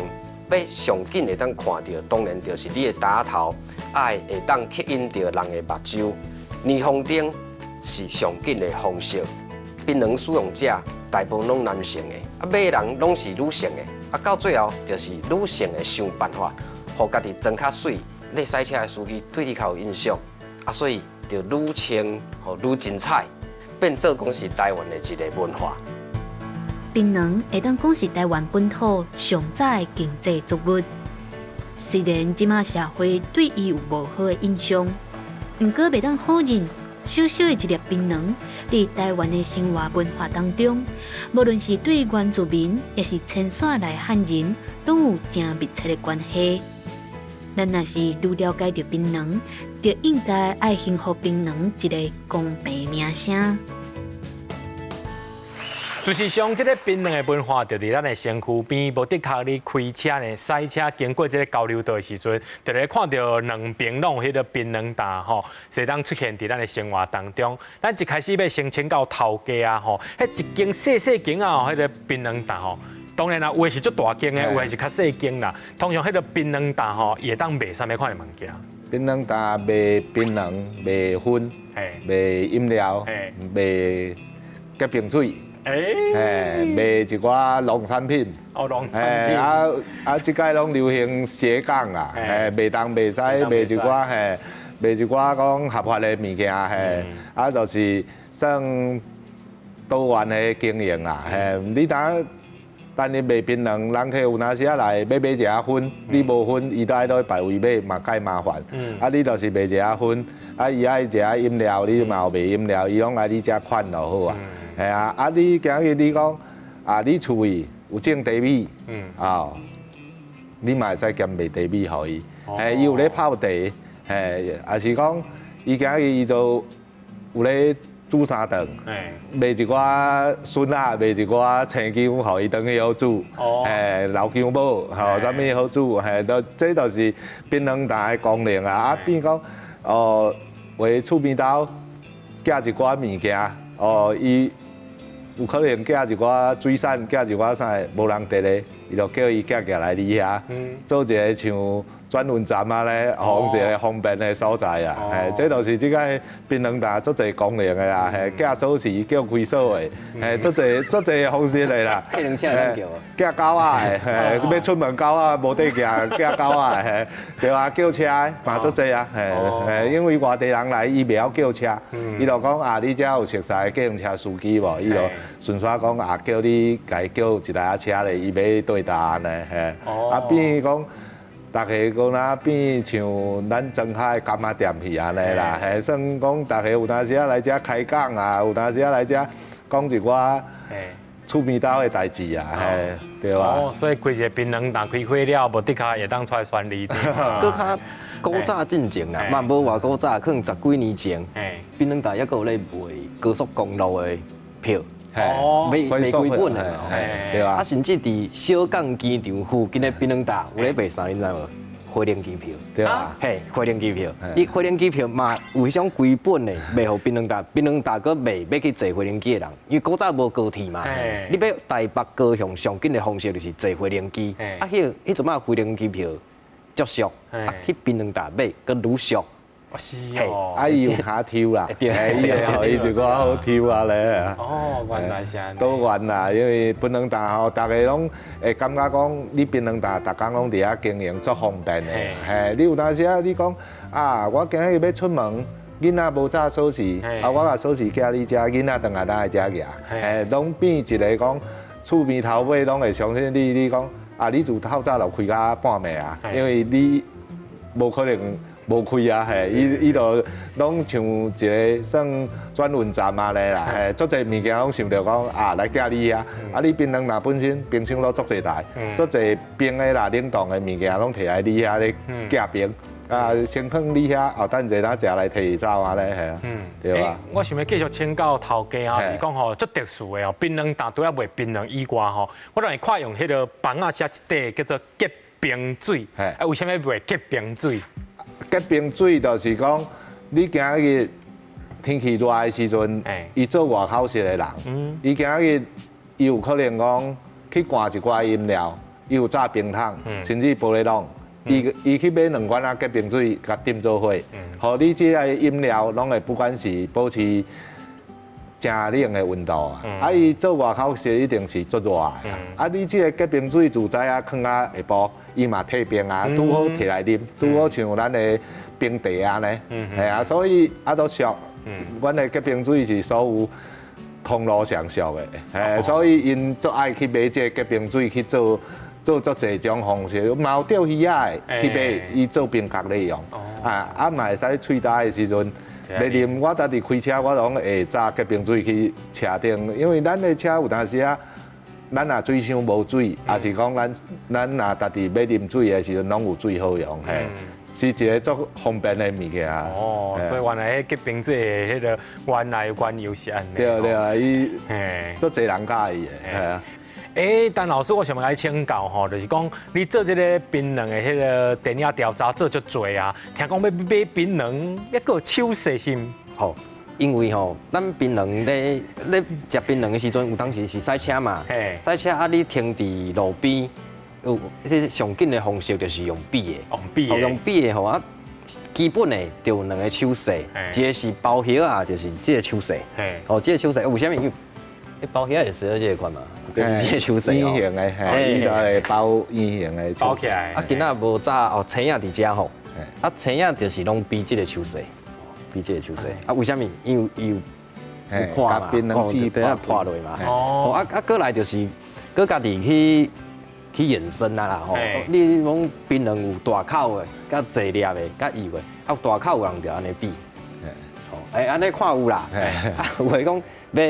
Speaker 5: 要上紧会当看到，当然就是你的打头，爱会当吸引到人的目睭。霓虹灯是上紧的方式。槟榔使用者大部分拢男性的，啊买人拢是女性的，啊到最后就是女性的想办法，互家己装较水，咧赛车的司机对你较有印象，啊所以就愈清吼愈精彩。变做讲是台湾的一个文化。
Speaker 1: 槟榔会当讲是台湾本土上早的经济作物。虽然即马社会对伊有无好的印象，毋过袂当否认，小小的一粒槟榔，伫台湾的生活文化当中，无论是对原住民，也是迁徙来汉人，拢有真密切的关系。咱若是愈了解着槟榔，就应该爱幸福槟榔一个公平名声。
Speaker 6: 事实上，这个槟榔的文化就伫咱的身躯边，无的确你开车呢，赛车经过这个交流道的时阵，就会看到两边拢有迄个槟榔摊吼，是当出现伫咱的生活当中。咱一开始要先请教头家啊吼，迄一间细细间啊，迄个槟榔摊吼。当然啦，有的是足大间的，有的是较细间啦。通常迄个槟榔摊吼，也当卖啥物款的物件？
Speaker 7: 槟榔摊卖槟榔、卖薰、卖饮料、卖结冰水，卖一寡农产品。
Speaker 6: 农产品。
Speaker 7: 即届拢流行斜杠啦，卖东卖西，卖一寡卖一寡讲合法的物件，就是算多元的经营啦，你当。等你卖槟榔，人客有哪时啊来要买一下粉，你无粉，伊都爱落排位买，嘛介麻烦。啊，你就是卖一下粉，啊，伊爱一下饮料，你嘛有卖饮料，伊拢爱你遮款就好啊。系啊，啊，你今日你讲啊，你厝位有种茶米，你嘛会使兼卖茶米互伊。伊有咧泡茶，也是讲伊今日伊就有咧。煮三顿，卖一寡笋啊，卖一寡青姜，互伊当去好煮。老姜母，吼，啥物好煮，这就是槟榔蛋的功能啊。啊，变讲为厝边头加一寡物件，伊有可能加一寡水产，加一寡啥，无人得咧，伊就叫伊寄来你遐，做一个像。转运站啊咧，互一个方便的所在啊，这就是即个槟榔蛋足侪功能的啦，寄锁匙、叫开锁的，足侪方式的啦。
Speaker 5: 客人请人叫啊，
Speaker 7: 寄狗仔的，要出门狗仔无得行，寄狗仔的，对啊，叫车的嘛足侪啊，因为外地人来，伊袂晓叫车，伊就讲啊，你遮有熟悉的计程车司机无？伊就顺续讲啊，叫你家叫一台车咧，伊要对答安尼，啊变讲。大家讲若变像咱庄海柑仔店去安尼啦，算讲大家有当时啊来遮开讲啊，有当时啊来遮讲一寡厝边头的代志啊，对吧？
Speaker 6: 所以开一个槟榔档开了，无的确会当出来选你。
Speaker 5: 搁较古早进前啦，嘛无偌古早，可能10几年前，槟榔档还佫有咧卖高速公路的票。卖规本的，
Speaker 7: 对啊。
Speaker 5: 啊，甚至伫小港机场附近的槟榔档有咧卖啥，你知无？回程机票，
Speaker 7: 对啊。
Speaker 5: 嘿，回程机票，伊回程机票嘛有迄种规本的卖互槟榔档，槟榔档佫卖要去坐回程机的人，因为古早无高铁嘛，你要台北高雄上紧的方式就是坐回程机，啊，迄阵啊回程机票足俗，啊去槟榔档买佫愈俗。
Speaker 6: 是哦，
Speaker 7: 啊伊有下抽啦，伊会互伊一寡好抽啊咧。
Speaker 6: 原来是安尼。
Speaker 7: 都原啦，因为槟榔蛋吼，大家拢会感觉讲，你槟榔蛋逐工拢伫遐经营足方便的。你有当时啊，你讲啊，我今日要出门，囡仔无炸锁匙，啊，我把锁匙寄你遮，囡仔等下当来遮举，拢变一个讲厝边头尾拢会相信你讲啊，你自透早就开到半暝啊，因为你无可能。无开啊，伊就拢像一个算转运站啊咧啦，足侪物件拢想着讲啊来寄你遐，啊你槟榔若本身冰箱都足侪台，足侪冰的啦、冷冻的物件拢摕来你遐咧寄冰，啊先放你遐，后等者咱食来摕走啊咧，系啊，对吧？
Speaker 6: 我想要继续请教头家啊，伊讲吼足特殊的哦，槟榔蛋除了卖槟榔以外吼，我让伊看用迄个房啊写一块叫做结冰水，啊为什么卖结冰水？
Speaker 7: 结冰水就是讲，你今日天气热的时阵，伊做外口食的人，伊今日伊有可能讲去灌一寡饮料，伊有炸冰桶，甚至玻璃拢，伊去买2罐啊结冰水，甲浸做伙，互你这个饮料拢会不管是保持正冷的温度啊，啊伊做外口食一定是足热的，啊你这个结冰水自在啊放啊下晡。伊嘛退冰啊，拄好摕来啉，拄好像咱的冰茶安尼，系啊，所以啊都俗。阮的结冰水是所有通路上俗的，所以因足爱去买这结冰水去做足侪种方式，嘛有钓鱼仔的去买，伊做冰角咧用，啊嘛会使喙焦的时阵。要啉，我家己开车，我拢会炸结冰水去车顶，因为咱的车有当时啊。咱若水箱无水，也是讲咱若家己要啉水的时阵，拢有水好用，嘿，是一个足方便的物件。
Speaker 6: 所以原来迄结冰水的迄个原来缘由是安尼。
Speaker 7: 对，伊足侪人介意的，系啊。
Speaker 6: 但老师，我想要来请教吼，就是讲你做这个槟榔的迄个田野调查做足多啊，听讲要买槟榔，还佫手势心。
Speaker 5: 好。因为吼，咱槟榔咧食槟榔的时阵，有当时是塞车嘛，塞车啊，你停伫路边，有迄上紧的方式就是用笔的，用笔的吼啊，基本的就有2个手势，一个是包叶啊，就是这个手势，这个手势为什么？因为包叶也是这个款嘛，就是这个手势
Speaker 7: 圆形的，伊就会包圆形的，
Speaker 6: 包起来。
Speaker 5: 啊，今仔无早青影伫遮吼，啊青影就是拢比这个手势。比这个手势啊，为什么？因为伊有破嘛，等下破落嘛。哦，啊，过来就是佮家己去延伸啦吼。你讲槟榔有大口的，甲细粒的，甲幼的，啊大口有人就安尼比。吼，安尼看有啦。啊，有诶讲要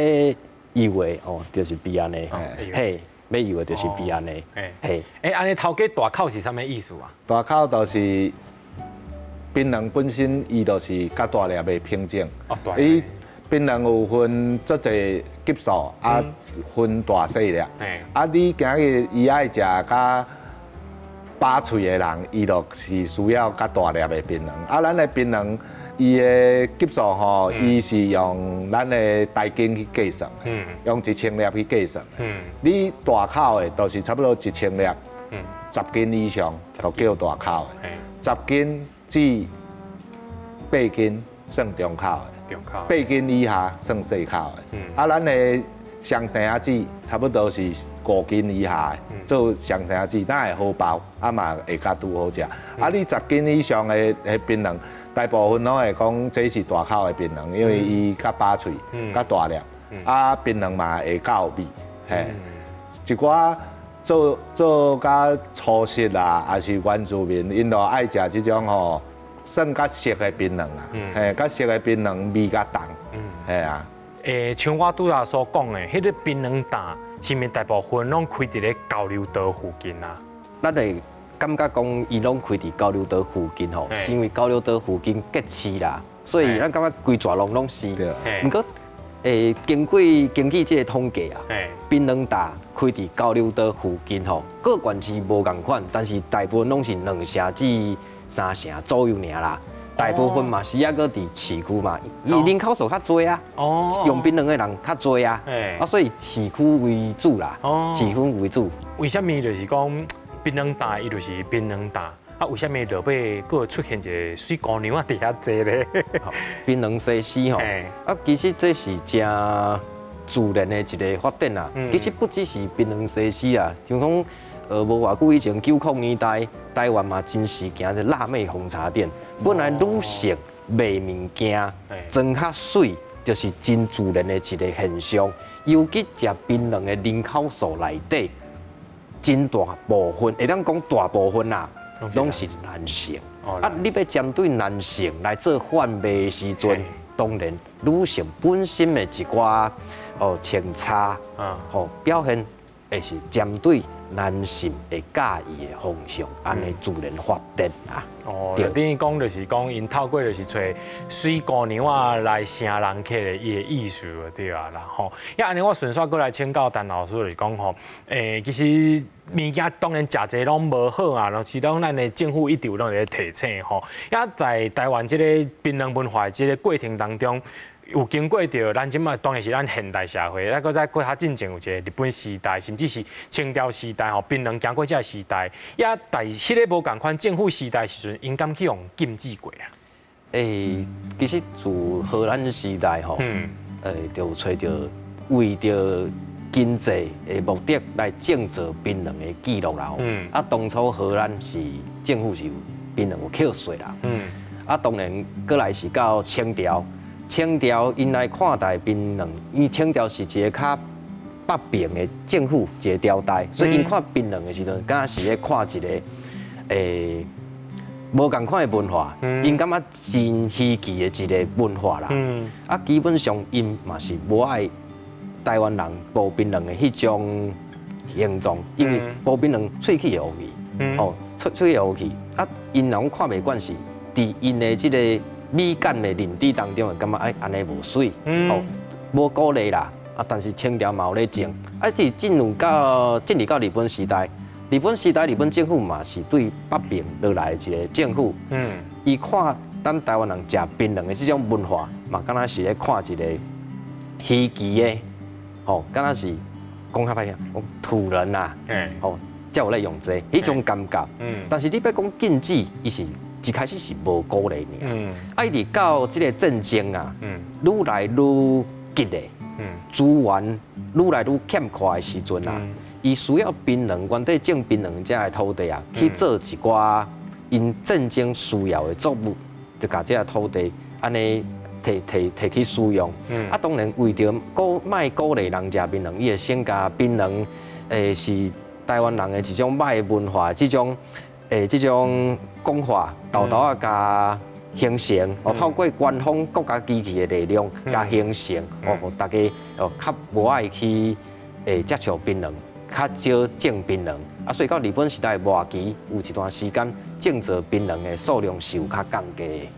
Speaker 5: 幼的哦，就是比安尼。嘿，要幼的就是比安尼。嘿，
Speaker 6: 安尼头家大口是啥物意思啊？
Speaker 7: 大口就是槟榔本身，伊就是甲大粒的品种。伊槟榔有分足侪级数，啊分大细粒。啊，你今日伊爱食甲把脆的人，伊就是需要较大粒的槟榔。啊，咱的槟榔伊的级数吼，伊是用咱的台斤去计算的，用1000粒去计算的。你大口的，就是差不多1000粒，10斤以上就叫大口的，10斤至8斤算中口的。8斤以下算细口的，啊，咱的上生仔子差不多是5斤以下的，做上生仔子，咱会好包，啊嘛会较拄好食。啊，你10斤以上的迄槟榔，大部分拢会讲这是大口的槟榔，因为伊较把脆，较大粒，啊，槟榔嘛会较有味，嘿。一寡做甲粗食啦，还是原住民，因都爱食这种吼。算较熟的槟榔啊，嘿，较熟的槟榔味较重，嘿啊。
Speaker 6: 像我拄仔所讲的，迄个槟榔担是毋是大部分拢开伫咧交流道附近啊？
Speaker 5: 咱会感觉讲伊拢开伫交流道附近吼，是因为交流道附近结市啦，所以咱感觉规抓拢是。不过，经过这个统计啊，槟榔担开伫交流道附近吼，各县市无共款，但是大部分拢是2城至3城左右尔啦，大部分嘛是抑搁伫市区嘛，伊人口数较多啊，用槟榔的人较多啊，所以市区为主啦，市区为主。
Speaker 6: 为什么就是讲槟榔担，伊就是槟榔担？啊，为什么落尾佫出现一个水姑娘啊伫遐坐咧？
Speaker 5: 槟榔西施吼，啊，其实这是真自然的一个发展啊。其实不只是槟榔西施啊，像讲无偌久以前90年代，台湾嘛真时行这辣妹红茶店，本来女性卖物件装较水，就是真自然的一个现象。尤其食槟榔的人口数内底，真大部分，会当讲大部分啦，拢是男性。啊，你要针对男性来做贩卖的时阵，当然女性本身的一寡穿插，表现会是针对男性会介意的方向，安尼自然发展啊。
Speaker 6: 就等于讲，就是讲，因透过就是找水姑娘啊来成人客的伊的意思就对啊啦吼。因安尼我顺续过来请教陈老师就是讲吼，其实物件当然食济拢无好啊，是讲咱的政府一直拢在提醒吼。也在台湾这个槟榔文化这个过程当中。有经过着，咱即马当然是咱现代社会，咱搁再过较进前有一个日本时代，甚至是清朝时代吼，槟榔经过这个时代，也但是咧无共款政府时代时阵，应敢去用禁止过啊？
Speaker 5: 其实自荷兰时代吼，就找着为着经济的目的来种植槟榔的记录啦。啊，当初荷兰是政府是槟榔有扣税啦。啊，当然过来是到清朝。清朝因来看待槟榔，因为清朝是一个较北平的政府一个朝代，所以因看槟榔的时阵，敢若是咧看一个无共款的文化，因感觉真稀奇的一个文化啦。啊，基本上因嘛是无爱台湾人剥槟榔的迄种形状，因为剥槟榔喙齿会乌去，喙会乌去。啊，因若讲看袂惯是，伫因的即个。美感的认知当中，感觉安尼无水，无鼓励啦。啊，但是清朝嘛有咧种，是进入到日本时代，日本政府嘛是对北平落来的一个政府。伊看咱台湾人食槟榔的这种文化，嘛敢若是咧看一个稀奇的，敢若是讲较歹听，土人呐，才有咧用这迄种感觉。但是你要讲禁止，伊是。一开始是无鼓励尔，一直到这个战争啊，愈来愈激烈，资源愈来愈欠缺的时阵啊，伊需要槟榔，原底种槟榔这的土地啊，去做一寡因战争需要的作物，就把这土地安尼摕去使用。啊，当然为着卖鼓励人食槟榔，伊会先甲槟榔是台湾人的一种歹的文化，这种讲法，豆豆啊加形成，透过官方国家机器的力量加形成，大家较无爱去接触槟榔，较少种槟榔，所以到日本时代末期有一段时间种植槟榔的数量是有较降低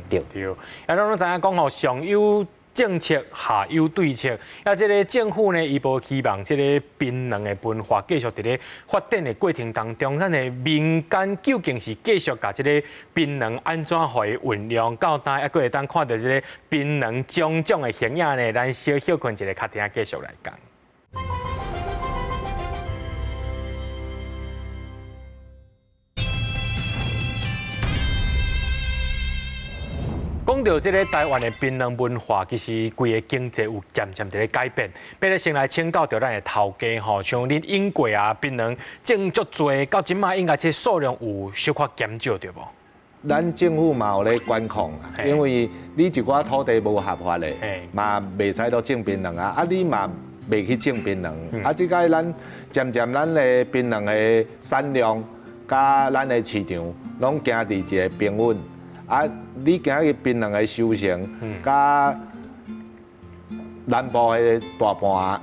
Speaker 5: 的。对。
Speaker 6: 咱拢知影讲吼，上有政策，下有对策。这个政府呢，伊无希望这个槟榔的文化继续伫咧发展的过程当中，咱的民间究竟是继续甲这个槟榔安怎互伊运用到呾，还佫会当看到这个槟榔种种的形影呢？咱小休困一个，较听继续来讲。讲到这个台湾的槟榔文化，其实规个经济有渐渐在咧改变。要咧先来请教到咱的头家吼，像恁英国啊，槟榔种足多，到即马应该这数量有小可减少对无？
Speaker 7: 咱政府嘛有咧管控啊，因为你一寡土地无合法的，嘛袂使都种槟榔啊，你嘛袂去种槟榔，即个咱渐渐咱的槟榔的产量，甲咱的市场拢行伫一个平稳。你今日槟榔的收成，甲南部的大半，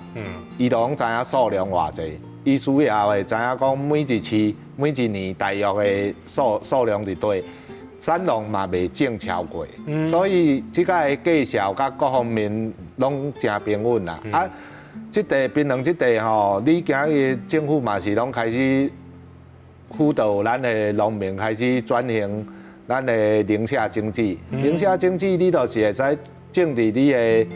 Speaker 7: 伊都拢知影数量偌济，伊需要的知影讲每一期、每一年大约的数量伫对，产量嘛袂种超过，所以即个介绍甲各方面拢真平稳啦。即块槟榔即块吼，你今日政府嘛是拢开始辅导咱的农民开始转型。咱的零舍经济，零舍经济你就是会使种伫你的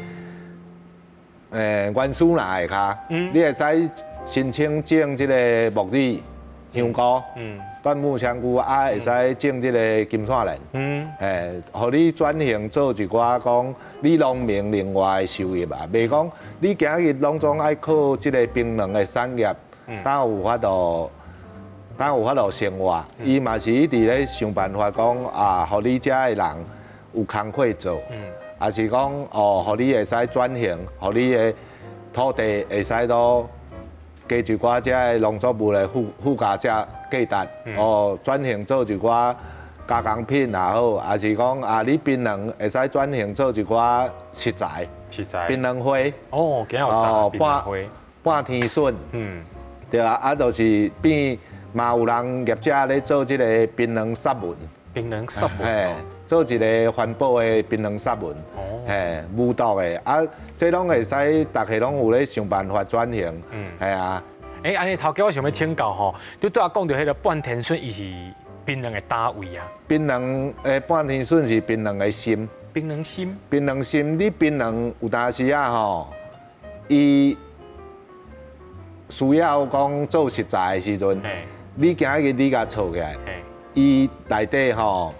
Speaker 7: 原始栏下骹，你会使申请种即个木耳、香菇、椴木香菇，会使种即个金线莲，互你转型做一寡讲你农民另外的收入啊，袂讲你今日拢总爱靠即个槟榔的产业，当有法度。有法度生活，伊嘛是一直咧想办法讲互你遮的人有工课做，也是讲互你会使转型，互你的土地会使都加一寡遮的农作物的附加价价值，转型做一寡加工品也好，也是讲你槟榔会使转型做一寡食材，槟榔花，
Speaker 6: 今日有摘槟榔花，
Speaker 7: 半天笋，对啊，就是变。嘛有人业者咧做即个槟榔杀文，做一个环保的槟榔杀文，无毒的，这拢会使大家拢有咧想办法转型，啊。
Speaker 6: 安尼头家我想要请教吼，你拄仔讲到迄个半天笋，伊是槟榔的哪位啊？
Speaker 7: 槟榔半天笋是槟榔的心。
Speaker 6: 槟榔心？
Speaker 7: 槟榔心，你槟榔有当时啊吼，伊需要讲做食材的时阵。你今日你甲炒起来，伊内底吼，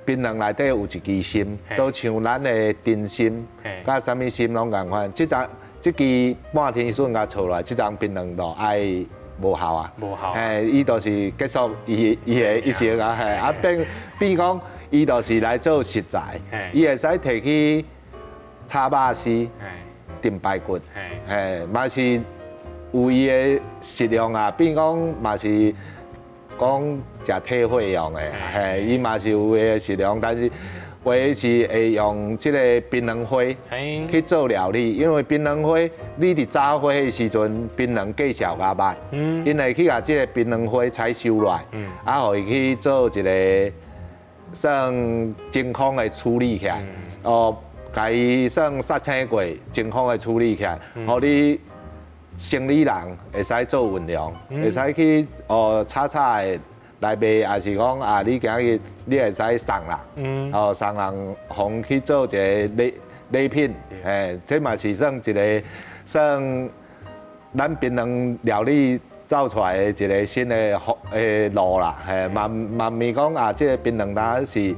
Speaker 7: 槟榔内底有一支心，都像咱的丁心，甲啥物心拢共款。即支半天笋甲炒来，即张槟榔都爱无效啊。无效。伊就是结束伊的一生啊，变讲伊就是来做食材，伊会使摕去炒肉丝、炖排骨，嘛是。有伊的食量啊，比如讲嘛是讲食退火用的，伊嘛是有伊的食量，但是有的是会用即个槟榔花去做料理，因为槟榔花你伫炸火的时阵，槟榔介绍较歹，因会去把即个槟榔花采收来，互伊去做一个算真空的处理起来，甲伊算杀青过，真空的处理起来，互你。生理人会使做运用，会使去炒的来卖，也是讲你今日你会使送人，送人互去做一个礼品，这嘛是算一个算咱槟榔料理走出来的一个新的路啦，嘛咪讲这个槟榔它是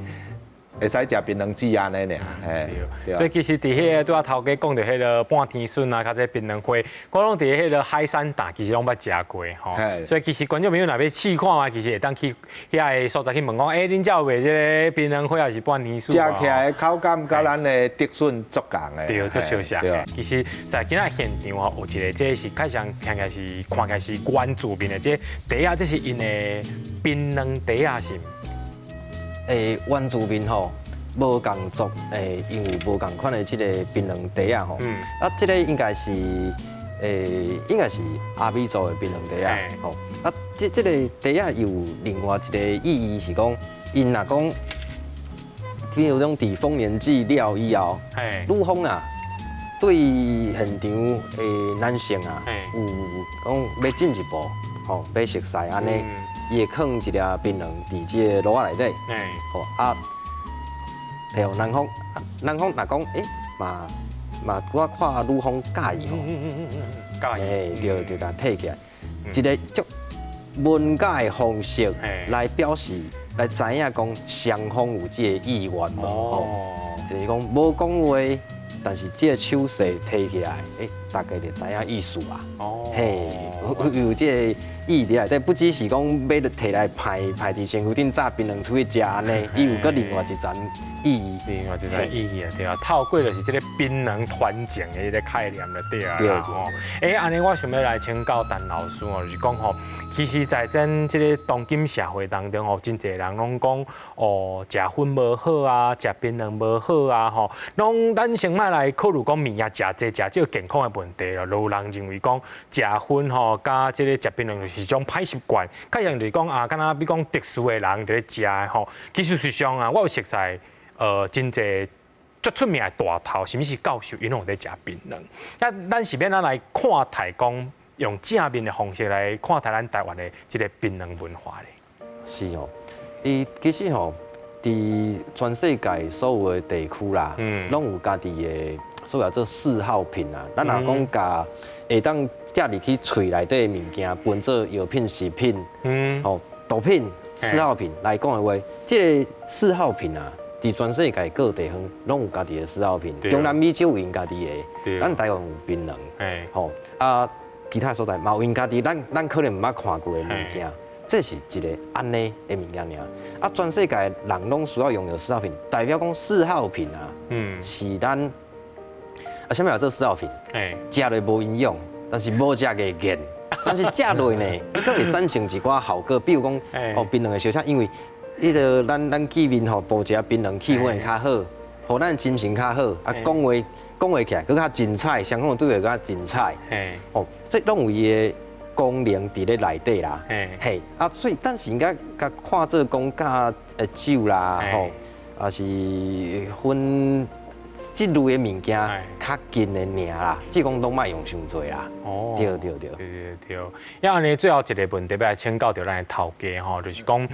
Speaker 7: 会使食槟榔籽安尼尔，嘿。
Speaker 6: 所以其实伫迄个拄仔头家讲到迄个半天笋啊，甲这槟榔花，我拢伫迄个海产档其实拢捌食过吼。所以其实观众朋友若要试看嘛，其实会当去遐个所在去问讲，恁遮有卖这个槟榔花还是半天笋？
Speaker 7: 食起来口感甲咱的竹笋足共的。
Speaker 6: 对，足相像。其实，在今仔现场哦，有一个这是开上听起来是看起来是原住民的这茶啊，这是因的槟榔茶啊是。
Speaker 5: 原住民吼，无共族因为无共款的这个槟榔茶啊吼，这个应该是阿美族的槟榔茶啊，吼，这个茶啊有另外一个意义是讲，因若讲，比如种伫丰年祭了以后，女方啊，对现场的男性啊，有讲要进一步，吼，要熟悉安尼。伊会放一粒槟榔伫这个炉仔内底，吼对，男方若讲，我看女方介意吼，就甲摕起来，一个足文雅的方式来表示，来知影讲双方有这个意愿无，吼，就是讲无讲话，但是这个手势摕起来，大概就知影意思啊，嘿，有这个。意伫内底，不只是讲要摕来排伫身躯顶炸槟榔出去食安尼，伊有个另外一层意义。另外一层意义啊，对啊，透过就是这个槟榔团结的一个概念就对啊啦吼。安尼我想要来请教陈老师哦，就是讲吼，其实在咱这个当今社会当中吼，真侪人拢讲哦，食薰无好啊，食槟榔无好啊吼，拢咱先莫来考虑讲物件食这食少健康的问题咯。有人认为讲食薰吼，加这个食槟榔就是一种歹习惯，较像就是讲啊，敢若比讲特殊的人伫咧食的吼。其实实际上啊，我有熟悉真侪足出名的大头，甚至是教授，因拢在食槟榔。咱是免来看待讲用正面的方式来看待咱台湾的这个槟榔文化咧。是哦，其实吼，伫全世界所有的地区啦，拢有家己的所谓做嗜好品啊。咱若讲甲会当食入去喙内底的物件，分做药品、食品，毒品、嗜好品来讲的话，这个嗜好品啊，伫全世界各地方拢有家己的嗜好品。中南美洲有因家己的，咱台湾有槟榔，其他所在嘛有因家己，咱可能毋捌看过的物件。这是一个安尼的物件尔。全世界人拢需要拥有嗜好品，代表讲嗜好品啊，是咱什么叫做嗜好品？食落无营养，但是无食个瘾。但是食落呢，伊佫会产生一寡效果，比如讲槟榔的烧香，因为迄个咱见面吼，布一槟榔气氛会较好，互咱精神较好，讲话起来佫较精彩，双方对话佫较精彩。这拢有伊的功能伫咧内底啦。所以但是应该甲看做讲甲酒啦，也是薰。这类的物件较近的尔啦，即讲拢莫用伤多啦。对。要安尼最后一个问题要来请教到咱的头家吼，就是讲，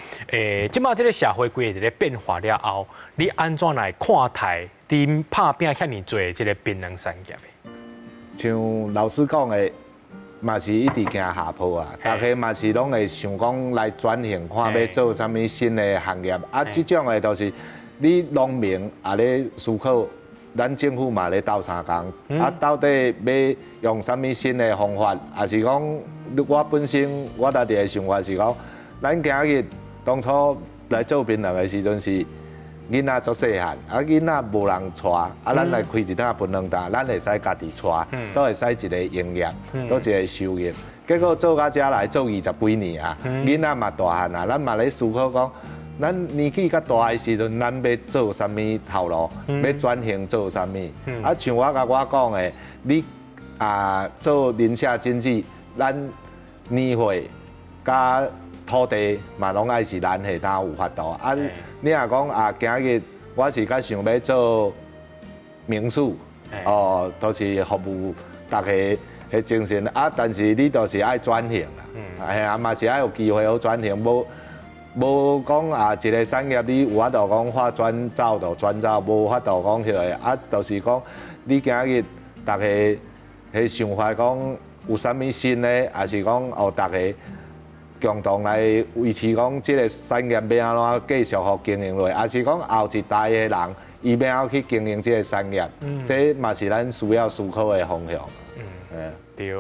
Speaker 5: 即马这个社会规个咧变化了后，你安怎来看待你拍拼遐尼多这个槟榔产业的？
Speaker 7: 像老师讲的，嘛是一直行下坡啊，大家嘛是拢会想讲来转型，看要做啥物新的行业啊。即种的都是你农民也咧思考。咱政府嘛咧斗相共，到底要用啥物新的方法？还是讲我本身我家己的想法是讲，咱今日当初来做槟榔的时阵是囡仔足细汉，囡仔无人带，咱来开一摊槟榔摊，咱会使家己带，都会使一个营业，都一个收入。结果做到遮来做20几年啊，囡仔嘛大汉啊，咱嘛咧思考讲。咱年纪较大的时阵，咱要做啥物头路？要转型做啥物？像我讲的，你做林下经济，咱年会加土地嘛，拢爱是咱下当有法度。你若讲今日我是较想要做民宿，都是服务大家的精神但是你都是爱转型啦，嘛是爱有机会好转型，无讲一个产业你有法度讲发转走就转走，无法度讲迄个就是讲你今日大家迄想法讲有啥物新的，还是讲大家共同来维持讲即个产业要安怎继续互经营落，也是讲后一代的人伊要安怎去经营即个产业，这嘛是咱需要思考的方向。
Speaker 6: 对。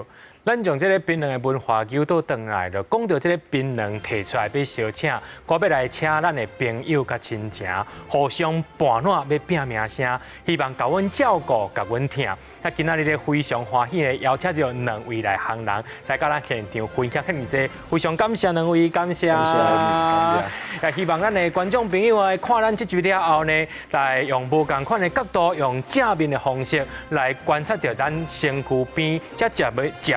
Speaker 6: 咱从这个槟榔的文化cứu倒转来了，讲到这个槟榔提出来要烧请，我要来请咱的朋友甲亲情，互相伴暖要拼命声，希望甲阮照顾，甲阮疼。啊，今仔日咧非常欢喜的邀请到两位来行人来到咱现场分享遐尼济，非常感谢两位，感谢。也希望咱的观众朋友啊，看咱这集了后呢，来用无同款的角度，用正面的方式来观察到咱身躯边遮食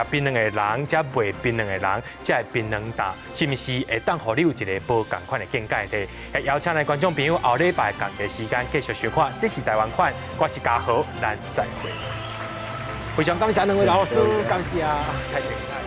Speaker 6: 槟榔的人，遮卖槟榔的人，遮的槟榔担，是毋是会当互你有一个无同款的见解呢？也邀请咱观众朋友后礼拜同一时间继续收看，这是台湾款，我是嘉豪，咱再会。非常感谢两位老师，感谢，太谢。